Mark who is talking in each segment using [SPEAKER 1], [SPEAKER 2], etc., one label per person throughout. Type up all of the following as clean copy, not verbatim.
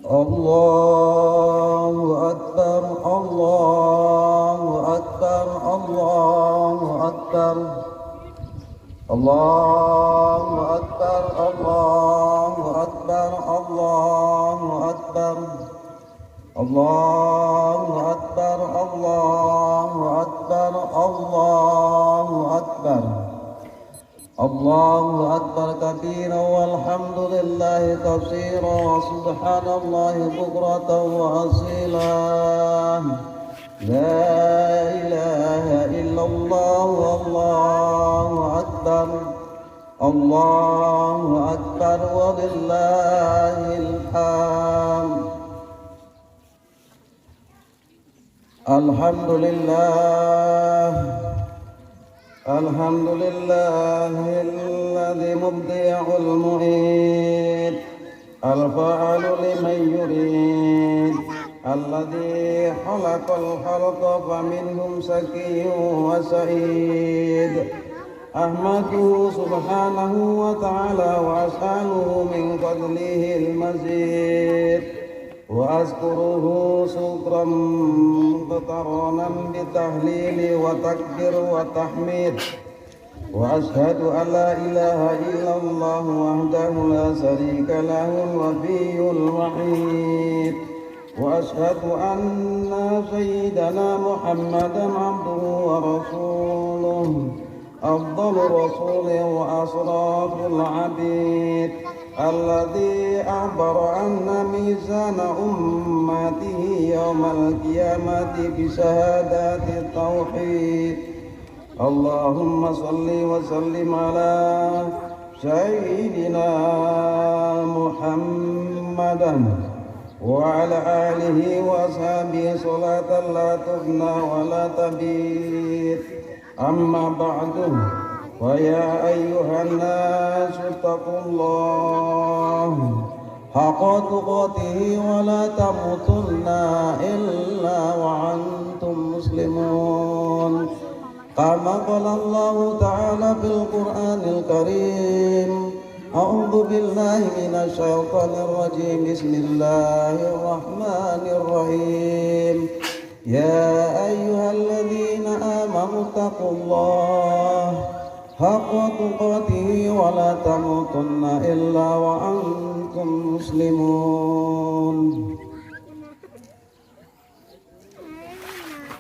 [SPEAKER 1] Allahu Akbar, Allahu Akbar, Allahu Akbar, Allahu Akbar, Allahu Akbar, Allahu Akbar, Allahu Akbar, Allahu Akbar, Allahu Akbar, Allahu Akbar kabira walhamdulillahi katsira wa subhanallahi bukratan wa asila. La ilaha illallah wallahu akbar, Allahu akbar walillahil hamd. Alhamdulillah, alhamdulillahilladzi mubdi'ul mu'id, al-fa'alu liman yurid, alladzi khalaqal khalqa faminhum shaqiyyun wa sa'id. Ahmaduhu subhanahu wa ta'ala wa as'aluhu min fadlihil mazid, wa azkuruhu syukran muqtaranan bitahlili wa takbir wa tahmid, wa ashhadu an la ilaha illallah wahdahu la syarika lahul wafiyyul wahid, wa ashhadu anna sayyidana Muhammadan abduhu wa rasuluh, afdalur rasulih wa asrafil abid, alladzi akhbara anna mizana ummatihi yawmal qiyamati bi syahadati tauhid. Allahumma salli wa sallim ala sayyidina Muhammadan wa ala alihi wa ashabihi salatan la tufna wa la tabid. Amma ba'du, wa ya ayyuhan nas ittaqullah haqqa tuqatih wa la tamutunna illa wa antum muslimun. Kama qala Allah ta'ala fil Qur'anil Karim, a'udzu billahi minasy syaithanir rajim, bismillahirrahmanirrahim. Ya ayyuhalladzina amanu taqullaha haqqa tuqatih wa la tamutunna illa wa antum muslimun.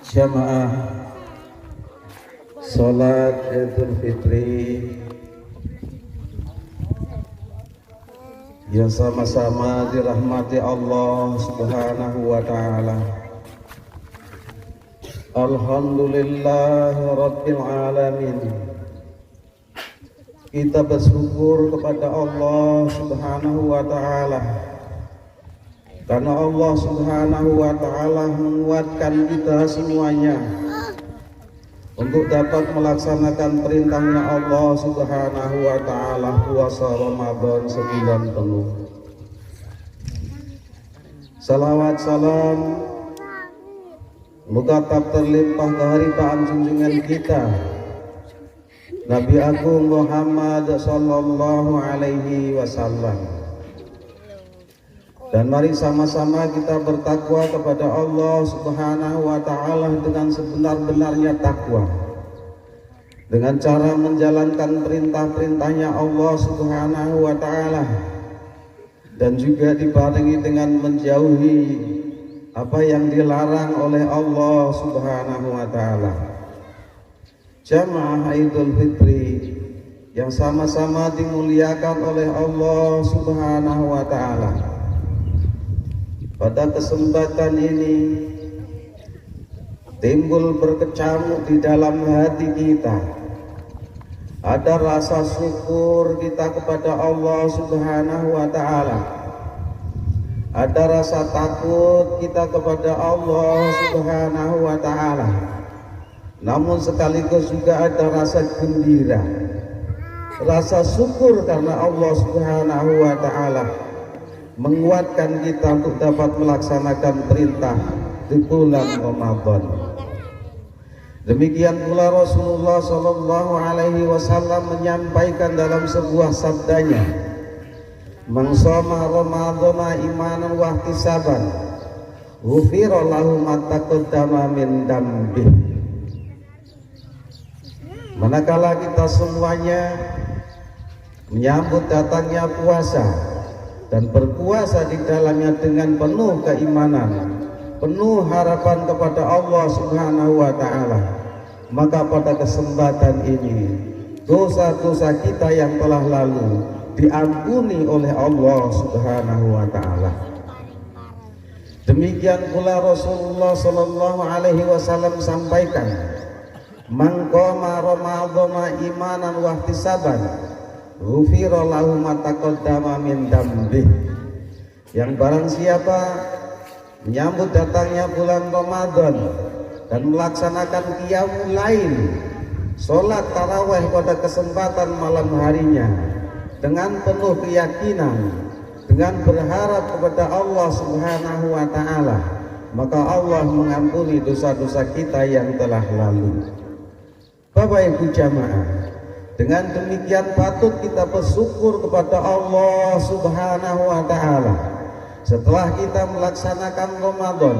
[SPEAKER 1] Jamaah salat Idul Fitri yang sama-sama dirahmati Allah Subhanahu wa ta'ala. Alhamdulillahi Rabbil Alamin. Kita bersyukur kepada Allah Subhanahu wa ta'ala, karena Allah Subhanahu wa ta'ala menguatkan kita semuanya untuk dapat melaksanakan perintahnya Allah Subhanahu wa ta'ala, puasa Ramadan sebulan penuh. Salawat salam moga tetap terlimpah keharibaan junjungan kita Nabi Agung Muhammad sallallahu alaihi wasallam. Dan mari sama-sama kita bertakwa kepada Allah Subhanahu wa ta'ala dengan sebenar-benarnya takwa, dengan cara menjalankan perintah-perintahnya Allah Subhanahu wa ta'ala, dan juga dibarengi dengan menjauhi apa yang dilarang oleh Allah Subhanahu wa ta'ala. Jamaah Idul Fitri yang sama-sama dimuliakan oleh Allah Subhanahu wa ta'ala, pada kesempatan ini timbul berkecamuk di dalam hati kita. Ada rasa syukur kita kepada Allah Subhanahu wa ta'ala, ada rasa takut kita kepada Allah Subhanahu wa ta'ala, namun sekaligus juga ada rasa gembira, rasa syukur karena Allah Subhanahu wa ta'ala menguatkan kita untuk dapat melaksanakan perintah di bulan Ramadan. Demikian pula Rasulullah Shallallahu Alaihi Wasallam menyampaikan dalam sebuah sabdanya, Man shoma ramadhana imanan wa ihtisaban ghufira lahu ma taqaddama min dambih. Manakala kita semuanya menyambut datangnya puasa dan berpuasa di dalamnya dengan penuh keimanan, penuh harapan kepada Allah Subhanahu wa taala, maka pada kesempatan ini dosa-dosa kita yang telah lalu diampuni oleh Allah Subhanahu wa taala. Demikian pula Rasulullah sallallahu alaihi wasallam sampaikan, man qama ramadhana imanan wa ihtisaban ghufira lahu ma taqaddama min dambih. Yang barang siapa menyambut datangnya bulan Ramadan dan melaksanakan qiyamul lail, salat tarawih pada kesempatan malam harinya dengan penuh keyakinan, dengan berharap kepada Allah Subhanahu wa taala, maka Allah mengampuni dosa-dosa kita yang telah lalu. Bapak Ibu jamaah, dengan demikian patut kita bersyukur kepada Allah Subhanahu wa taala. Setelah kita melaksanakan Ramadan,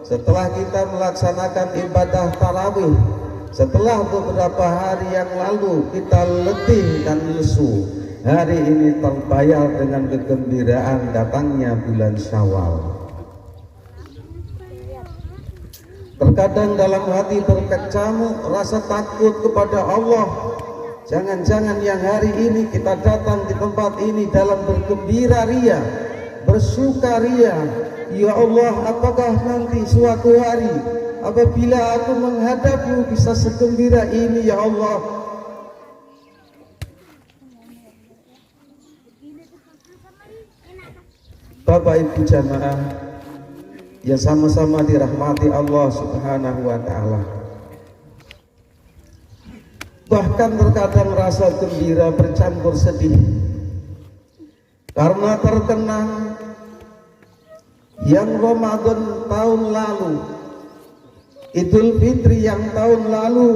[SPEAKER 1] setelah kita melaksanakan ibadah tarawih, setelah beberapa hari yang lalu kita letih dan lesu, hari ini terbayar dengan kegembiraan datangnya bulan Syawal. Terkadang dalam hati berkecamuk rasa takut kepada Allah. Jangan-jangan yang hari ini kita datang di tempat ini dalam bergembira ria, bersukaria. Ya Allah, apakah nanti suatu hari apabila aku menghadapmu bisa segembira ini ya Allah. Bapak Ibu jamaah yang sama-sama dirahmati Allah Subhanahu wa taala. Bahkan terkadang rasa gembira bercampur sedih karena terkenang yang Ramadan tahun lalu, Idul Fitri yang tahun lalu,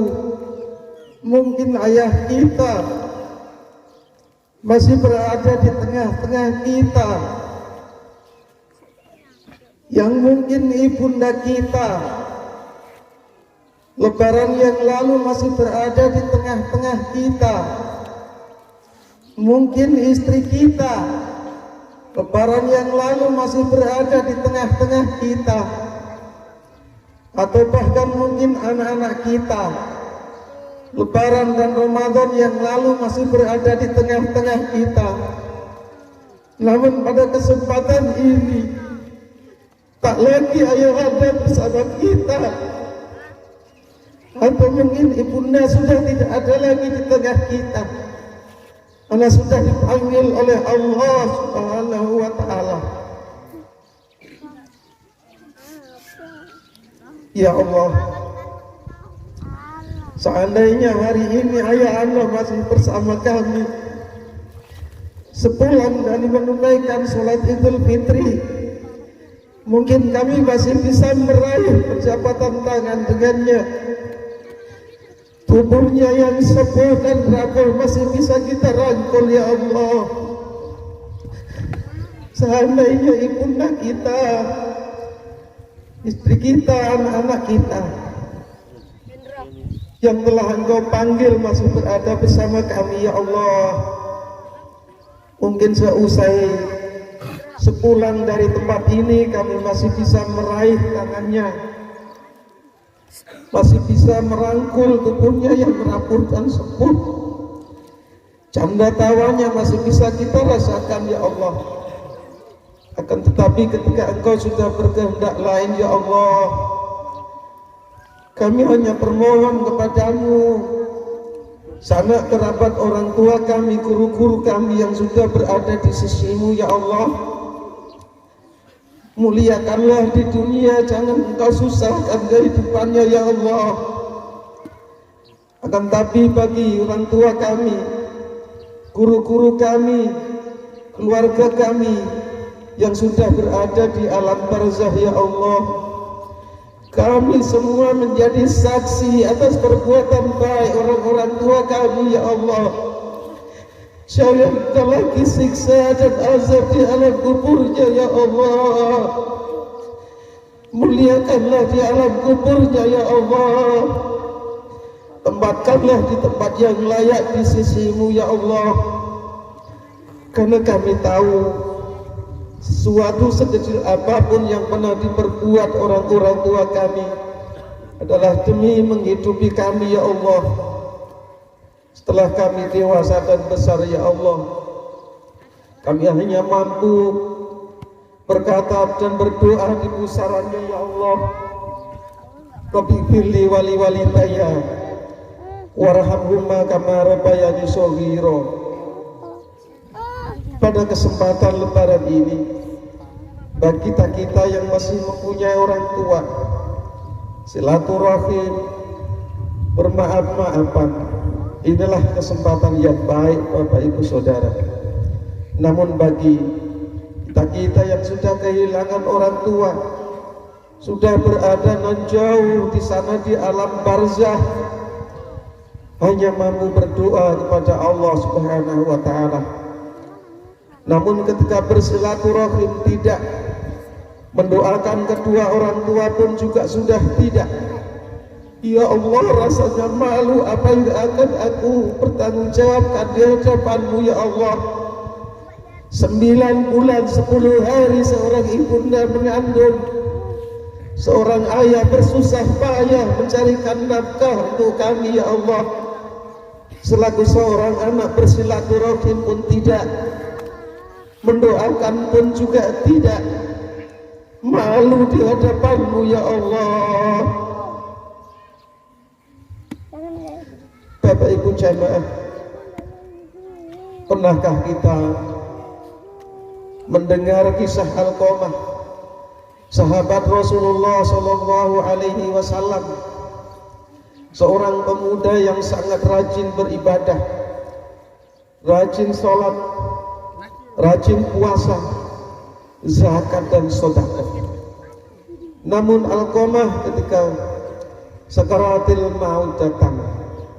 [SPEAKER 1] mungkin ayah kita masih berada di tengah-tengah kita, yang mungkin ibunda kita Lebaran yang lalu masih berada di tengah-tengah kita, mungkin istri kita Lebaran yang lalu masih berada di tengah-tengah kita, atau bahkan mungkin anak-anak kita Lebaran dan Ramadan yang lalu masih berada di tengah-tengah kita. Namun pada kesempatan ini tak lagi ayah ada bersama kita, atau mungkin ibunda sudah tidak ada lagi di tengah kita, karena sudah dipanggil oleh Allah Subhanahu wa taala. Ya Allah, seandainya hari ini ayah anda masih bersama kami sepulang dari menunaikan sholat Idul Fitri, mungkin kami masih bisa meraih perjabatan tangan dengannya. Tubuhnya yang sepuh dan rapuh masih bisa kita rangkul ya Allah. Seandainya ibunda kita, istri kita, anak-anak kita yang telah Engkau panggil masih berada bersama kami ya Allah, mungkin seusai sepulang dari tempat ini kami masih bisa meraih tangannya, masih bisa merangkul tubuhnya yang rapuh dan sepuh. Canda tawanya masih bisa kita rasakan ya Allah. Akan tetapi ketika Engkau sudah berkehendak lain ya Allah, kami hanya bermohon kepadamu, sanak kerabat orang tua kami, guru-guru kami yang sudah berada di sisimu ya Allah, muliakanlah di dunia, jangan Engkau susahkan kehidupannya ya Allah. Akan tapi bagi orang tua kami, guru-guru kami, keluarga kami yang sudah berada di alam barzah ya Allah, kami semua menjadi saksi atas perbuatan baik orang-orang tua kami ya Allah. Jauhkan lagi siksa dan azab di alam kuburnya ya Allah. Muliakanlah di alam kuburnya ya Allah. Tempatkanlah di tempat yang layak di sisimu ya Allah. Karena kami tahu sesuatu sekecil apapun yang pernah diperbuat orang-orang tua kami adalah demi menghidupi kami ya Allah. Setelah kami dewasa dan besar ya Allah, kami hanya mampu berkata dan berdoa di pusarannya ya Allah. Rabbi firli wali walidayya warhamhuma kama rabbayani shaghira. Pada kesempatan lebaran ini, bagi kita yang masih mempunyai orang tua, silaturahim, bermaaf-maafan, inilah kesempatan yang baik Bapak Ibu Saudara. Namun bagi kita yang sudah kehilangan orang tua, sudah berada nan jauh di sana di alam barzah, hanya mampu berdoa kepada Allah Subhanahu wa Ta'ala. Namun ketika bersilaturahim tidak, mendoakan kedua orang tua pun juga sudah tidak. Ya Allah, rasanya malu apa yang akan aku pertanggungjawabkan di hadapanmu ya Allah. 9 bulan 10 hari seorang ibunda mengandung, seorang ayah bersusah payah mencarikan nafkah untuk kami ya Allah. Selaku seorang anak bersilaturahim pun tidak, mendoakan pun juga tidak, malu di hadapanmu ya Allah. Bapak Ibu jamaah, pernahkah kita mendengar kisah Alqamah, sahabat Rasulullah Shallallahu Alaihi Wasallam, seorang pemuda yang sangat rajin beribadah, rajin sholat, rajin puasa, zakat dan sedekah. Namun Alqamah ketika sakaratil maut datang,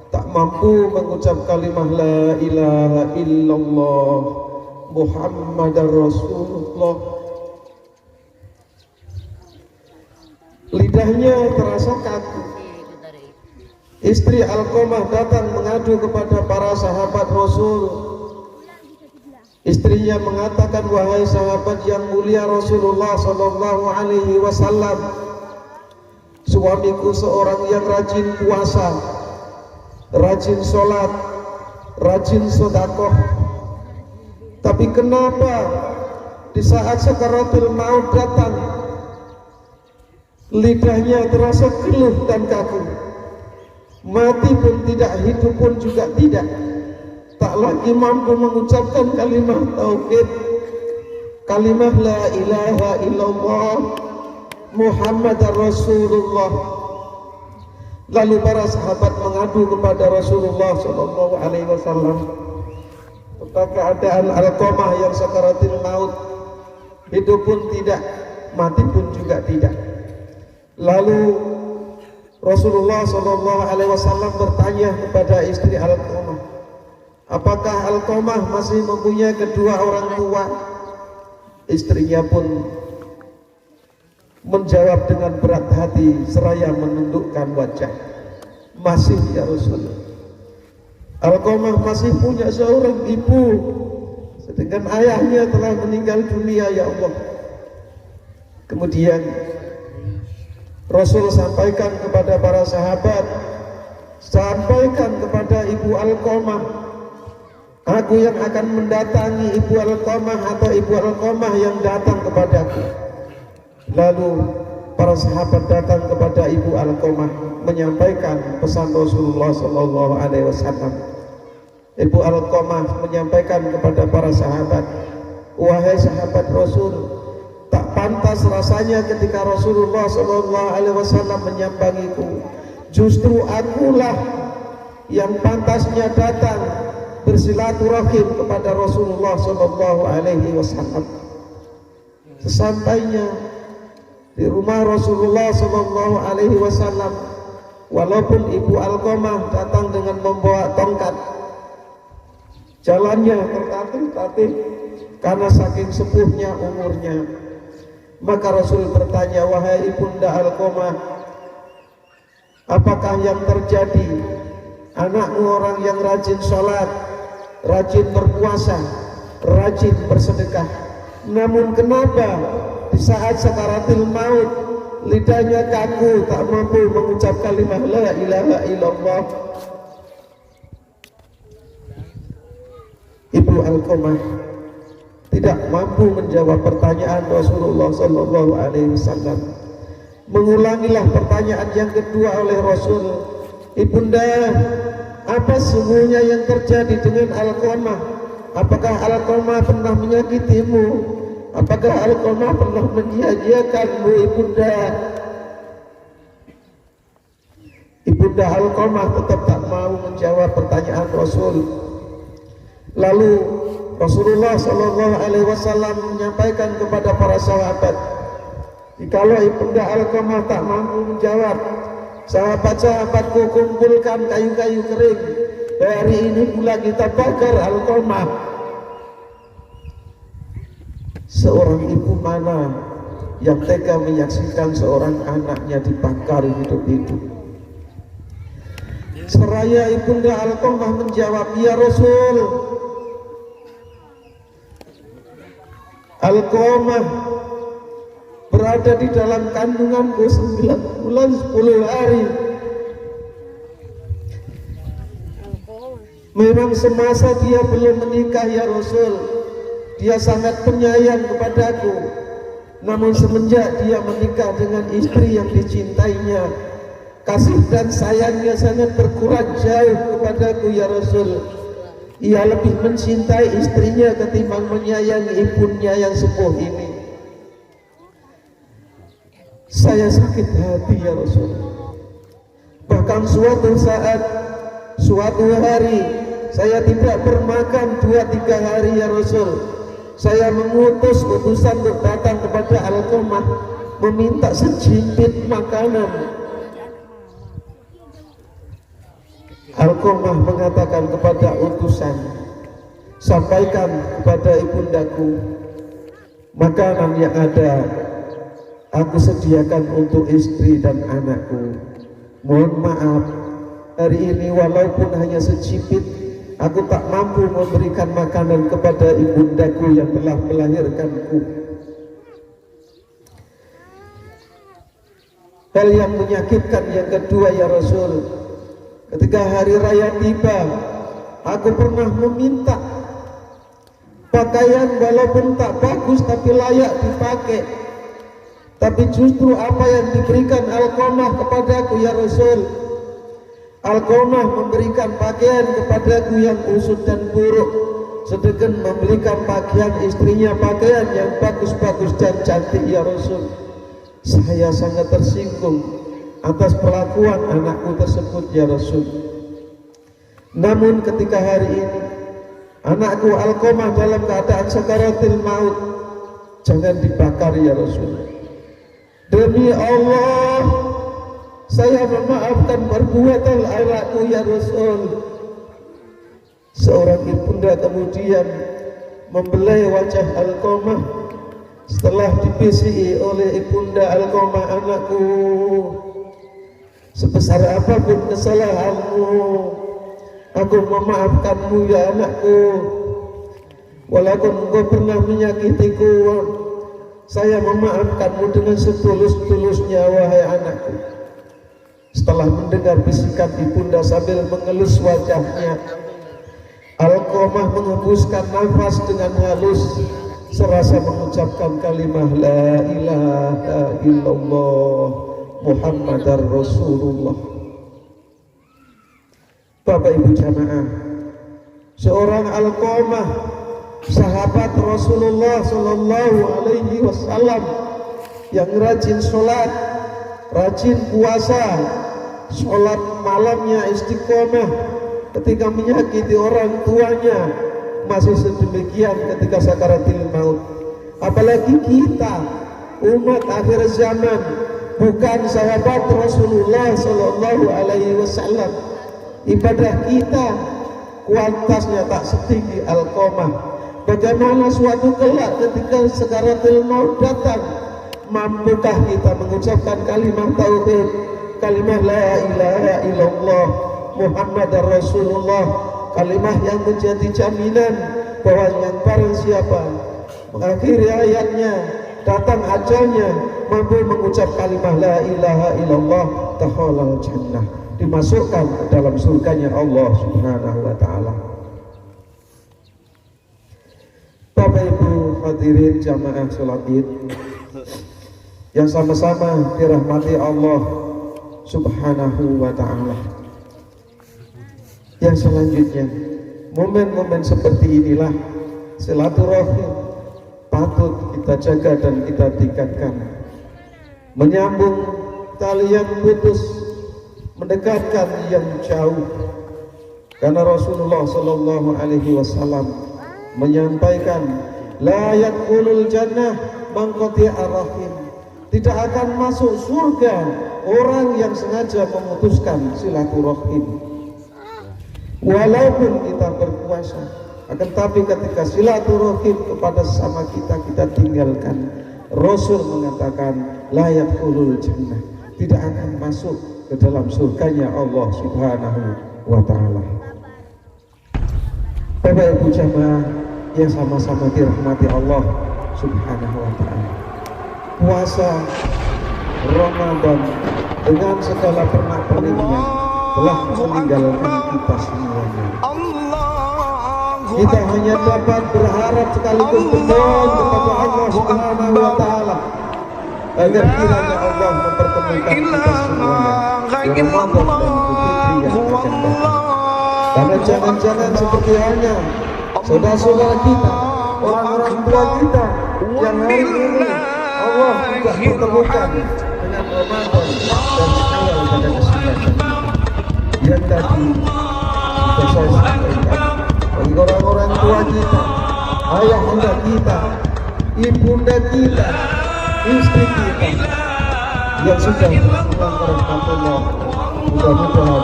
[SPEAKER 1] tak mampu mengucap kalimat la ilaha illallah Muhammadar Rasulullah. Lidahnya terasa kaku. Istri Alqamah datang mengadu kepada para sahabat Rasul. Istrinya mengatakan, wahai sahabat yang mulia Rasulullah Sallallahu Alaihi Wasallam, suamiku seorang yang rajin puasa, rajin sholat, rajin sedekah. Tapi kenapa di saat sakaratul maut datang, lidahnya terasa keluh dan kaku? Mati pun tidak, hidup pun juga tidak, tak lagi mampu mengucapkan kalimat tauhid, kalimat la ilaha illallah Muhammadar Rasulullah. Lalu para sahabat mengadu kepada Rasulullah Shallallahu Alaihi Wasallam tentang keadaan Alqamah yang sakaratul maut, hidup pun tidak, mati pun juga tidak. Lalu Rasulullah Shallallahu Alaihi Wasallam bertanya kepada istri Alqamah, apakah Alqamah masih mempunyai kedua orang tua? Istrinya pun menjawab dengan berat hati seraya menundukkan wajah, masih ya Rasulullah. Alqamah masih punya seorang ibu, sedangkan ayahnya telah meninggal dunia ya Allah. Kemudian Rasul sampaikan kepada para sahabat, sampaikan kepada ibu Alqamah, aku yang akan mendatangi ibu Alqamah atau ibu Alqamah yang datang kepadaku. Lalu para sahabat datang kepada ibu Alqamah menyampaikan pesan Rasulullah Sallallahu Alaihi Wasallam. Ibu Alqamah menyampaikan kepada para sahabat, wahai sahabat Rasul, tak pantas rasanya ketika Rasulullah Sallallahu Alaihi Wasallam menyambangiku. Justru akulah yang pantasnya datang bersilaturahim kepada Rasulullah Sallallahu Alaihi Wasallam. Sesampainya di rumah Rasulullah Sallallahu Alaihi Wasallam, walaupun ibu Alqamah datang dengan membawa tongkat, jalannya tertatih-tatih karena saking sepuhnya umurnya. Maka Rasul bertanya, wahai ibunda Alqamah, apakah yang terjadi? Anakmu orang yang rajin sholat, rajin berpuasa, rajin bersedekah, namun kenapa di saat sakaratil maut lidahnya kaku, tak mampu mengucap kalimat la ilaha illallah? Ibu Alqamah tidak mampu menjawab pertanyaan Rasulullah Sallallahu Alaihi Wasallam. Mengulangilah pertanyaan yang kedua oleh Rasul, ibunda, apa sesungguhnya yang terjadi dengan Alqamah? Apakah Alqamah pernah menyakitimu? Apakah Alqamah pernah menyia-nyiakanmu, ibunda? Ibunda Alqamah tetap tak mau menjawab pertanyaan Rasul. Lalu Rasulullah Shallallahu Alaihi Wasallam menyampaikan kepada para sahabat, jikalau ibunda Alqamah tak mampu menjawab, sahabat-sahabatku kumpulkan kayu-kayu kering, hari ini pula kita bakar Alqamah. Seorang ibu mana yang tega menyaksikan seorang anaknya dibakar hidup-hidup? Seraya ibunda Alqamah menjawab, ya Rasul, Alqamah berada di dalam kandunganku 9 bulan 10 hari. Memang semasa dia belum menikah ya Rasul, dia sangat penyayang kepadaku. Namun semenjak dia menikah dengan istri yang dicintainya, kasih dan sayangnya sangat berkurang jauh kepadaku ya Rasul. Ia lebih mencintai istrinya ketimbang menyayangi ibunya yang sepuh ini. Saya sakit hati ya Rasul. Bahkan suatu saat, suatu hari, saya tidak bermakan 2-3 hari ya Rasul. Saya mengutus utusan untuk datang kepada Alqamah meminta sejimpit makanan. Alqamah mengatakan kepada utusan, sampaikan kepada ibundaku, makanan yang ada aku sediakan untuk istri dan anakku. Mohon maaf, hari ini walaupun hanya secipit, aku tak mampu memberikan makanan kepada ibundaku yang telah melahirkanku. Hal yang menyakitkan yang kedua ya Rasul, ketika hari raya tiba, aku pernah meminta pakaian walaupun tak bagus tapi layak dipakai. Tapi justru apa yang diberikan Alqamah kepadaku ya Rasul, Alqamah memberikan pakaian kepadaku yang usut dan buruk, sedangkan memberikan pakaian istrinya pakaian yang bagus-bagus dan cantik ya Rasul. Saya sangat tersinggung atas perlakuan anakku tersebut ya Rasul. Namun ketika hari ini anakku Alqamah dalam keadaan sakaratil maut, jangan dibakar ya Rasul. Demi Allah, saya memaafkan perbuatan anakku ya Rasul. Seorang ibunda kemudian membelai wajah Alqamah setelah dibisiki oleh ibunda Alqamah, anakku, sebesar apapun kesalahanmu, aku memaafkanmu ya anakku. Walaupun engkau pernah menyakitiku, saya memaafkanmu dengan setulus-tulusnya wahai anakku. Setelah mendengar bisikan ibunda sambil mengelus wajahnya, Alqamah menghembuskan nafas dengan halus serasa mengucapkan kalimat la ilaha illallah Muhammadar Rasulullah. Bapak Ibu jamaah, seorang Alqamah, sahabat Rasulullah Sallallahu Alaihi Wasallam yang rajin sholat, rajin puasa, sholat malamnya istiqomah, ketika menyakiti orang tuanya masih sedemikian ketika sakaratil maut. Apalagi kita umat akhir zaman, bukan sahabat Rasulullah Sallallahu Alaihi Wasallam. Ibadah kita kuantasnya tak setinggi Al-Qamah. Bagaimana suatu kelak ketika sekaratul maut datang, mampukah kita mengucapkan kalimat tauhid, kalimat la ilaha illallah Muhammadar Rasulullah, kalimat yang menjadi jaminan bahwa yang barang siapa mengakhiri ayatnya, datang ajalnya, mampu mengucap kalimat la ilaha illallah dakhalal jannah, dimasukkan ke dalam surganya Allah Subhanahu wa taala. Bapak Ibu hadirin jamaah sholat Id yang sama-sama dirahmati Allah Subhanahu wa taala. Yang selanjutnya, momen-momen seperti inilah silaturahim patut kita jaga dan kita tingkatkan, menyambung tali yang putus, mendekatkan yang jauh. Karena Rasulullah Shallallahu Alaihi Wasallam menyampaikan, la yadkhulul jannah man qati'a rahim, tidak akan masuk surga orang yang sengaja memutuskan silaturahim. Walaupun kita berpuasa, akan tapi ketika silaturahim kepada sesama kita tinggalkan, Rasul mengatakan la yadkhulul jannah, tidak akan masuk ke dalam surganya Allah Subhanahu wa taala. Bapak Ibu jamaah yang sama-sama dirahmati Allah Subhanahu wa taala, puasa Ramadan dengan segala pernak-perniknya telah meninggalkan kita semuanya. Kita hanya dapat berharap sekaligus berdoa kepada Allah Subhanahu wa taala agar kiranya Allah mempertemukan kita semuanya di Ramadan dan Idul Fitri yang akan datang. Karena jangan-jangan seperti halnya saudara-saudara kita, orang-orang tua kita yang hari ini Allah juga pertemukan dengan Ramadan dan Syawal pada kesempatan yang tadi sudah saya sampaikan. Bagi orang-orang tua kita, ayah bunda kita, ibunda kita, istri kita yang sudah pulang ke rahmatullah, mudah-mudahan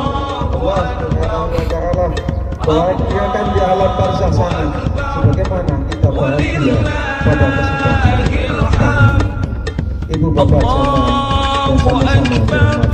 [SPEAKER 1] Allah Subhanahu wa taala bahagiakan di alam barzakh sana sebagaimana kita bahagia pada kesempatan. Ibu bapak jamaah yang sama-sama berhormat